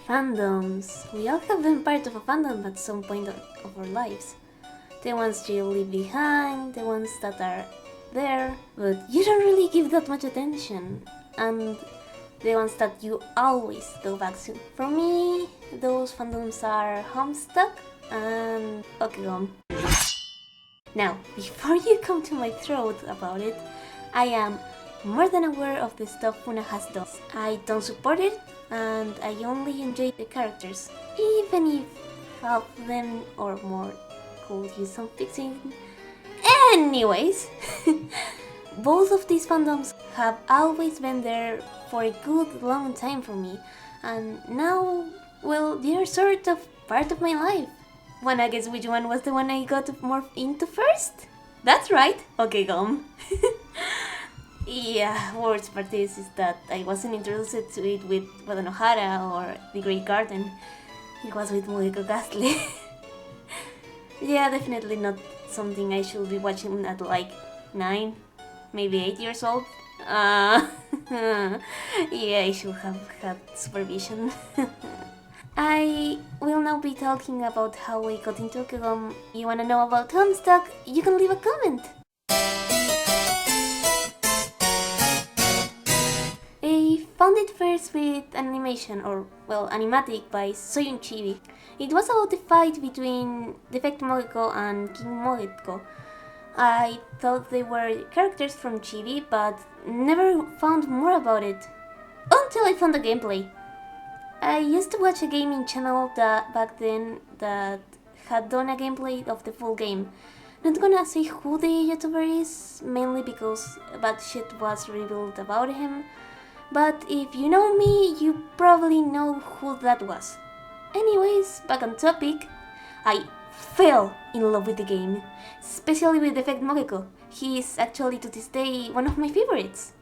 Fandoms. We all have been part of a fandom at some point of our lives. The ones you leave behind, the ones that are there, but you don't really give that much attention, and the ones that you always go back to. For me, those fandoms are Homestuck and Pokemon. Now, before you come to my throat about it, I am more than aware of the stuff Funa has done. I don't support it, and I only enjoy the characters, even if half of them or more could use some fixing. Anyways, both of these fandoms have always been there for a good long time for me, and now, well, they're sort of part of my life. Wanna guess which one was the one I got more into first? That's right, okay, gum. Yeah, worst part is that I wasn't introduced to it with Wadanohara or The Great Garden. It was with Mugico Ghastly. Yeah, definitely not something I should be watching at like 9, maybe 8 years old. Yeah, I should have had supervision. I will now be talking about how I got into Pokemon. You wanna know about Homestuck? You can leave a comment! I found it first with an animation, or well, animatic by Soyun Chibi. It was about the fight between Defect Mogeko and King Mogeko. I thought they were characters from Chibi, but never found more about it. Until I found the gameplay. I used to watch a gaming channel back then that had done a gameplay of the full game. Not gonna say who the YouTuber is, mainly because bad shit was revealed about him, but if you know me, you probably know who that was. Anyways, back on topic, I fell in love with the game, especially with Defect Mogeko. He is actually to this day one of my favorites,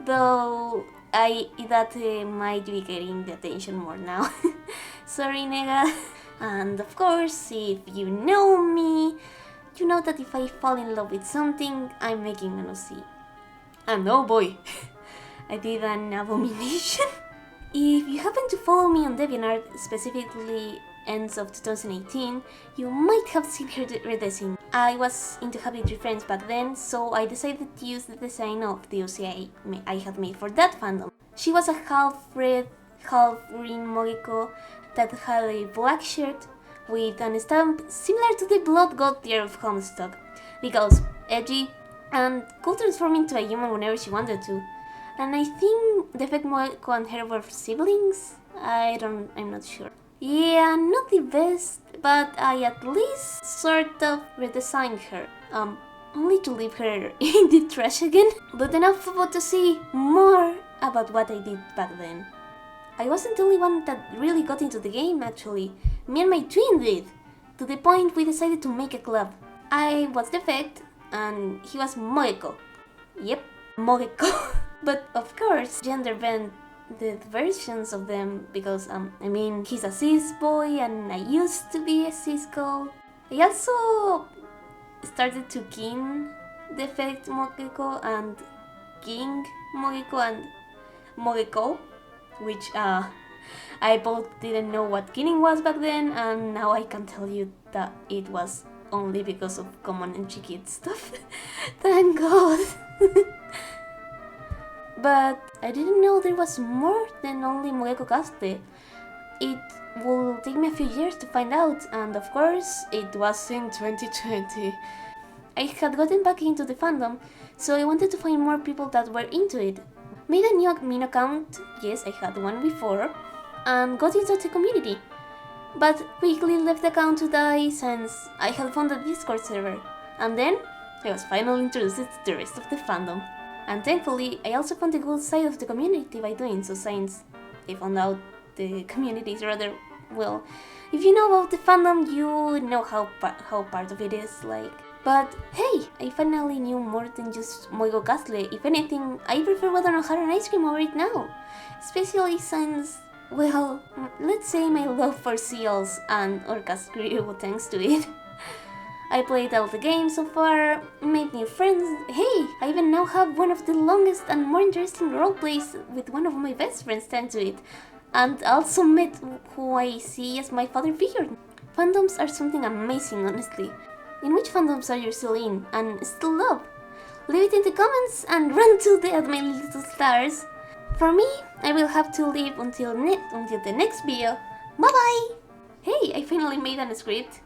though that might be getting the attention more now. Sorry, nega. And of course, if you know me, you know that if I fall in love with something, I'm making an OC. And oh boy, I did an abomination. If you happen to follow me on DeviantArt, specifically ends of 2018, you might have seen her redesign. I was into Happy Tree Friends back then, so I decided to use the design of the OC I had made for that fandom. She was a half-red, half-green Mogeko that had a black shirt with an stamp similar to the Blood God tier of Homestuck, because edgy and could transform into a human whenever she wanted to. And I think Defect Mogeko and her were siblings? I'm not sure. Yeah, not the best, but I at least sort of redesigned her. Only to leave her in the trash again. But enough about to see more about what I did back then. I wasn't the only one that really got into the game actually. Me and my twin did. To the point we decided to make a club. I was Defect and he was Mogeko. Yep, Mogeko. But of course, gender bent the versions of them because, I mean, he's a cis boy and I used to be a cis girl. I also started to kin Defect Mogeko and King Mogeko and Mogeko, which I both didn't know what kinning was back then, and now I can tell you that it was only because of common and cheeky stuff. Thank God. But I didn't know there was more than only Mugico Ghastly. It will take me a few years to find out, and of course, it was in 2020. I had gotten back into the fandom, so I wanted to find more people that were into it. Made a new admin account, yes, I had one before, and got into the community. But quickly left the account to die since I had found a Discord server, and then I was finally introduced to the rest of the fandom. And thankfully, I also found the good side of the community by doing so, since I found out the community is rather, well, if you know about the fandom, you know how part of it is like. But hey, I finally knew more than just Mugico Ghastly. If anything, I prefer Wadanohara and ice cream over it now. Especially since, well, let's say my love for seals and orcas grew thanks to it. I played all the games so far, made new friends. Hey, I even now have one of the longest and more interesting roleplays with one of my best friends thanks to it. and also met who I see as my father figure. Fandoms are something amazing, honestly. In which fandoms are you still in and still love? Leave it in the comments and run to the my little stars. For me, I will have to leave until the next video. Bye bye! Hey, I finally made a script.